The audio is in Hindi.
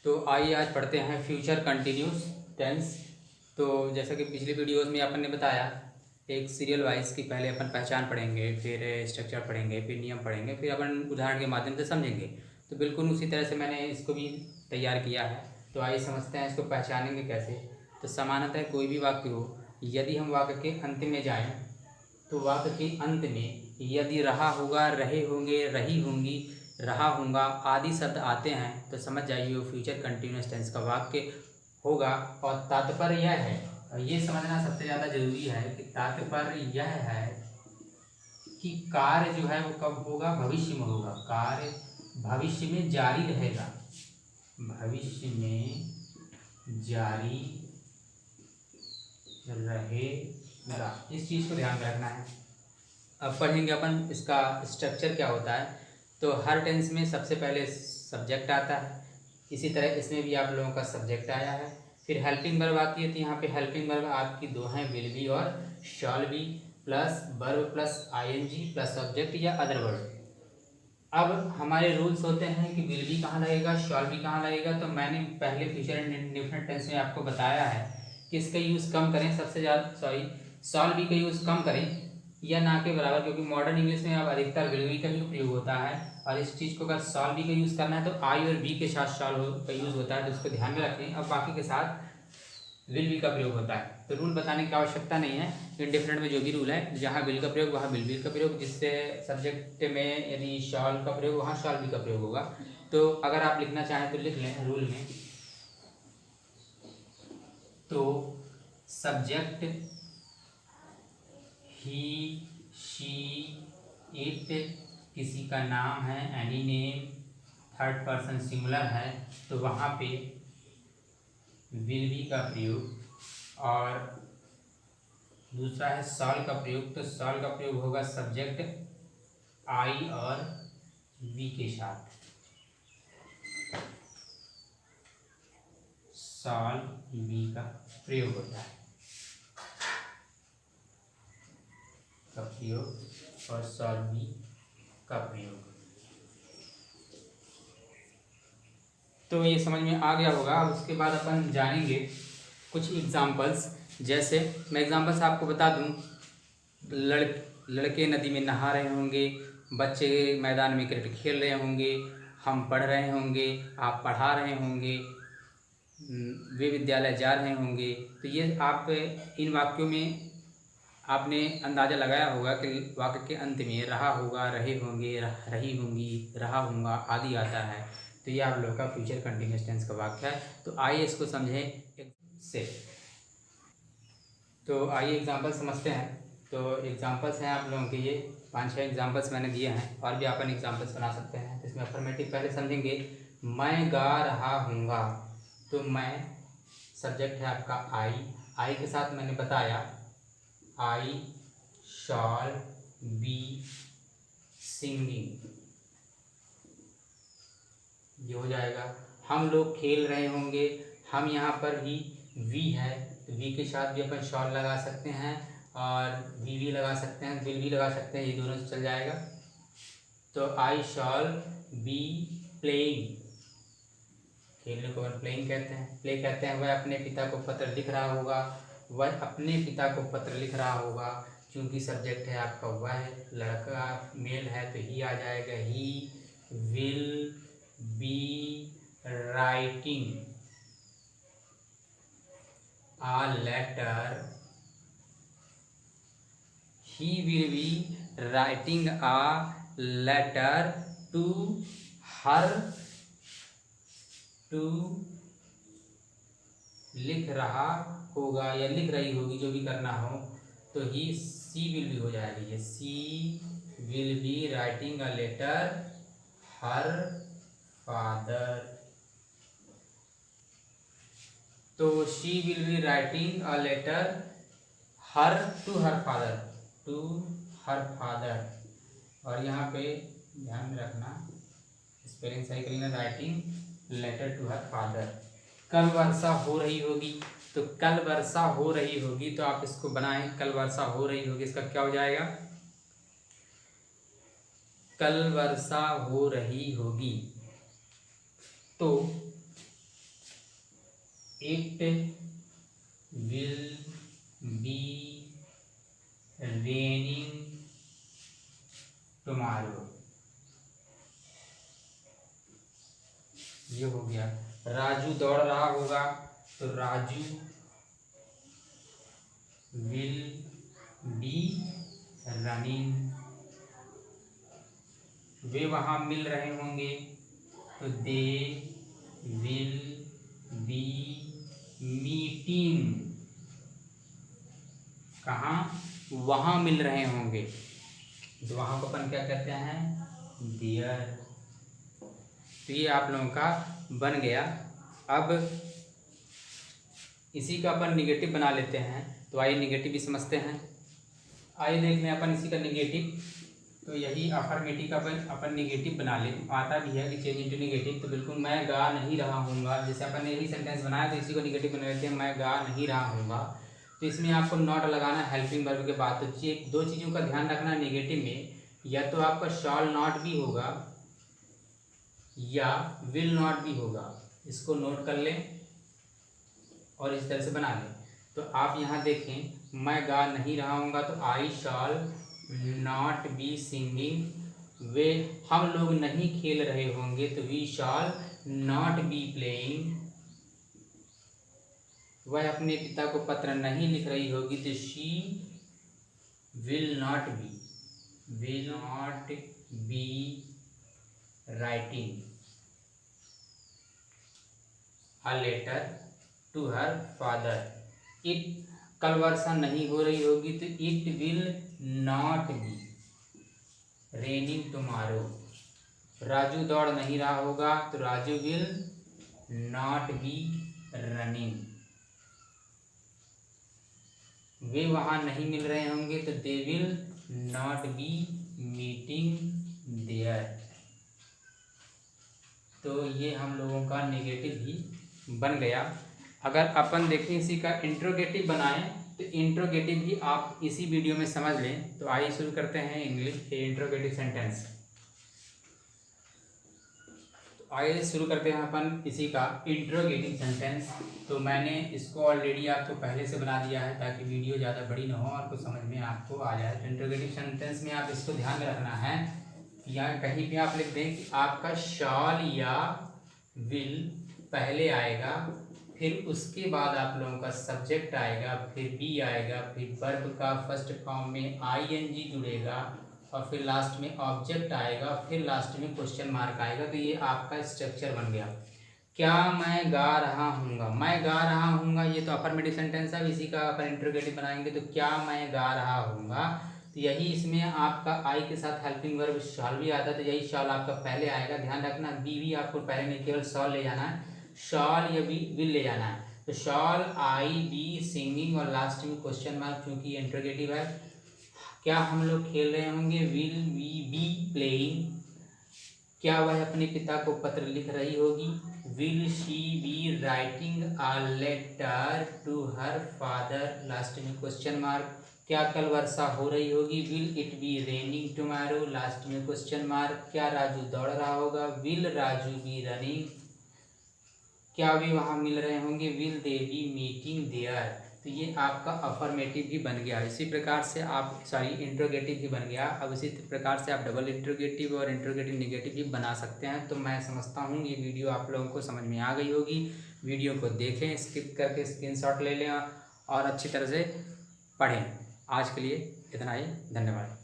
तो आइए आज पढ़ते हैं फ्यूचर कंटिन्यूस टेंस। तो जैसा कि पिछली वीडियोस में अपन ने बताया, एक सीरियल वाइज की पहले अपन पहचान पढ़ेंगे, फिर स्ट्रक्चर पढ़ेंगे, फिर नियम पढ़ेंगे, फिर अपन उदाहरण के माध्यम से समझेंगे। तो बिल्कुल उसी तरह से मैंने इसको भी तैयार किया है। तो आइए समझते हैं इसको पहचानेंगे कैसे। तो समानतः कोई भी वाक्य हो, यदि हम वाक्य के अंत में जाएँ तो वाक्य के अंत में यदि रहा होगा, रहे होंगे, रही होंगी, रहा होगा आदि शब्द आते हैं तो समझ जाइए वो फ्यूचर कंटिन्यूअस टेंस का वाक्य होगा। और तात्पर्य यह है, और ये समझना सबसे ज़्यादा जरूरी है कि तात्पर्य यह है कि कार्य जो है वो कब होगा, भविष्य में होगा। कार्य भविष्य में जारी रहेगा, भविष्य में जारी रहेगा। इस चीज़ को ध्यान में रखना है। अब पढ़ेंगे अपन इसका स्ट्रक्चर क्या होता है। तो हर टेंस में सबसे पहले सब्जेक्ट आता है, इसी तरह इसमें भी आप लोगों का सब्जेक्ट आया है। फिर हेल्पिंग वर्ब आती है, तो यहाँ पे हेल्पिंग वर्ब आपकी दो हैं, विल बी और shall be, plus verb plus ING plus subject या अदर वर्ब। अब हमारे रूल्स होते हैं कि विल बी कहाँ लगेगा, शॉल बी कहाँ लगेगा। तो मैंने पहले फ्यूचर एंड इंडेफिनिट टेंस में आपको बताया है कि इसका यूज़ कम करें, सबसे ज़्यादा शॉल बी का यूज़ कम करें या ना के बराबर, क्योंकि मॉडर्न इंग्लिश में अब अधिकतर विल बी का ही प्रयोग होता है। और इस चीज़ को अगर शॉल बी का यूज़ करना है तो आई और बी के साथ शॉल का यूज़ होता है, तो उसको ध्यान में रखें। और बाकी के साथ विल बी का प्रयोग होता है। तो रूल बताने की आवश्यकता नहीं है, इंडेफिनिट में जो भी रूल है, जहाँ विल का प्रयोग वहाँ विल बी का प्रयोग, जिससे सब्जेक्ट में यदि शॉल का प्रयोग वहाँ शॉल बी का प्रयोग होगा। तो अगर आप लिखना चाहें तो लिख लें रूल में। तो सब्जेक्ट ही, शी, इट किसी का नाम है, any name, third person singular है, तो वहाँ पे विल बी का प्रयोग। और दूसरा है शॉल का प्रयोग, तो शॉल का प्रयोग होगा सब्जेक्ट आई और वी के साथ। शॉल बी का प्रयोग होता है, का प्रयोग और शॉल बी का प्रयोग। तो ये समझ में आ गया होगा। अब उसके बाद अपन जानेंगे कुछ एग्जाम्पल्स। जैसे मैं एग्जाम्पल्स आपको बता दूं, लड़के नदी में नहा रहे होंगे, बच्चे मैदान में क्रिकेट खेल रहे होंगे, हम पढ़ रहे होंगे, आप पढ़ा रहे होंगे, वे विद्यालय जा रहे होंगे। तो ये आप इन वाक्यों में आपने अंदाज़ा लगाया होगा कि वाक्य के अंत में रहा होगा, रहे होंगे, रही होंगी, रहा होगा आदि आता है। तो ये आप लोग का फ्यूचर कंटिन्यूअस टेंस का वाक्य है। तो आइए इसको समझें से। तो आइए एग्जांपल समझते हैं। तो एग्जांपल्स हैं आप लोगों के ये 5-6 एग्जांपल्स मैंने दिए हैं, और भी अपन एग्जांपल्स बना सकते हैं। तो इसमें अफर्मेटिव पहले समझेंगे। मैं गा रहा हूँगा, तो मैं सब्जेक्ट है आपका आई के साथ मैंने बताया आई शॉल बी सिंगिंग, ये हो जाएगा। हम लोग खेल रहे होंगे, हम यहाँ पर भी वी है, तो वी के साथ भी अपन शॉल लगा सकते हैं और वी भी लगा सकते हैं, विल भी लगा सकते हैं, ये दोनों से चल जाएगा। तो आई शॉल बी प्लेइंग, खेलने को अपन प्लेइंग कहते हैं, प्ले कहते हैं। वह अपने पिता को पत्र लिख रहा होगा, वह अपने पिता को पत्र लिख रहा होगा। चूंकि सब्जेक्ट है आपका वह, लड़का मेल है तो ही आ जाएगा, he will be writing a letter, he will be writing a letter to her, to लिख रहा होगा या लिख रही होगी, जो भी करना हो, तो ही सी विल बी हो जाएगी। ये she will be writing a letter her father, तो she will be writing a letter her to her father, to her father. और यहाँ पे ध्यान में रखना, स्पेलिंग सही करेंगे, writing letter to her father. कल वर्षा हो रही होगी, तो कल वर्षा हो रही होगी, तो आप इसको बनाएं, कल वर्षा हो रही होगी, इसका क्या हो जाएगा, कल वर्षा हो रही होगी। तो it will be raining tomorrow. ये हो गया। राजू दौड़ रहा होगा तो राजू विल बी रनिंग। वे वहां मिल रहे होंगे तो दे विल बी मीटिंग। कहाँ? वहां मिल रहे होंगे तो वहां को अपन क्या कहते हैं? देयर। तो ये आप लोगों का बन गया। अब इसी का अपन निगेटिव बना लेते हैं, तो आइए निगेटिव भी समझते हैं। आइए देख लें अपन इसी का निगेटिव। तो यही अफर्मेटिव का अपन निगेटिव बना ले। आता भी है कि चेंज इनटू निगेटिव। तो बिल्कुल मैं गा नहीं रहा हूँगा, जैसे अपन ने यही सेंटेंस बनाया तो इसी को निगेटिव बना लेते हैं, मैं गा नहीं रहा हूँगा। तो इसमें आपको नॉट लगाना हेल्पिंग वर्ब के बाद। तो दो चीज़ों का ध्यान रखना निगेटिव में, या तो आपका शॉल नॉट भी होगा या विल नॉट भी होगा। इसको नोट कर लें और इस तरह से बना लें। तो आप यहाँ देखें, मैं गा नहीं रहा हूँगा तो I shall not be singing. वे हम लोग नहीं खेल रहे होंगे तो we shall not be playing. वह अपने पिता को पत्र नहीं लिख रही होगी तो she will not be writing a letter to her father. It कल वर्षा नहीं हो रही होगी तो it will not be raining tomorrow. Raju दौड़ नहीं रहा होगा तो Raju will not be running. वे वहां नहीं मिल रहे होंगे तो they will not be meeting there. तो ये हम लोगों का नेगेटिव भी बन गया। अगर अपन देखें इसी का इंट्रोगेटिव बनाएं तो इंट्रोगेटिव भी आप इसी वीडियो में समझ लें। तो आइए शुरू करते हैं इंग्लिश इंट्रोगेटिव सेंटेंस। तो आइए शुरू करते हैं अपन इसी का इंट्रोगेटिव सेंटेंस। तो मैंने इसको ऑलरेडी आपको पहले से बना दिया है ताकि वीडियो ज़्यादा बड़ी ना हो और कुछ समझ में आपको आ जाए। तो इंट्रोगेटिव सेंटेंस में आप इसको ध्यान में रखना है, या कहीं भी आप लिख दें कि आपका शॉल या विल पहले आएगा, फिर उसके बाद आप लोगों का सब्जेक्ट आएगा, फिर बी आएगा, फिर वर्ब का फर्स्ट फॉर्म में आईएनजी जुड़ेगा और फिर लास्ट में ऑब्जेक्ट आएगा, फिर लास्ट में क्वेश्चन मार्क आएगा। तो ये आपका स्ट्रक्चर बन गया। क्या मैं गा रहा हूँगा? मैं गा रहा हूँगा ये तो अफर्मेटिव सेंटेंस है। इसी का अपन इंट्रोगेटिव बनाएंगे तो क्या मैं गा रहा हूँगा। तो यही इसमें आपका आई के साथ हेल्पिंग वर्ब शॉल भी आता है, तो यही शॉल आपका पहले आएगा। ध्यान रखना बी भी आपको पहले नहीं, केवल शॉल ले जाना है, शॉल या बी विल ले जाना है। तो शॉल आई बी सिंगिंग और लास्ट में क्वेश्चन मार्क, क्योंकि इंट्रोगेटिव है। क्या हम लोग खेल रहे होंगे? Will we be playing. क्या वह अपने पिता को पत्र लिख रही होगी? Will she be writing a letter to her father, last में क्वेश्चन मार्क। क्या कल वर्षा हो रही होगी? Will it be raining tomorrow, last में क्वेश्चन मार्क। क्या राजू दौड़ रहा होगा? Will Raju B running. क्या वे वहाँ मिल रहे होंगे? Will they be meeting there. तो ये आपका अफर्मेटिव भी बन गया। इसी प्रकार से आप इंट्रोगेटिव भी बन गया। अब इसी प्रकार से आप डबल इंट्रोगेटिव और इंट्रोगेटिव नेगेटिव भी बना सकते हैं। तो मैं समझता हूँ ये वीडियो आप लोगों को समझ में आ गई होगी। वीडियो को देखें, स्किप करके स्क्रीनशॉट ले लें और अच्छी तरह से पढ़ें। आज के लिए इतना ही, धन्यवाद।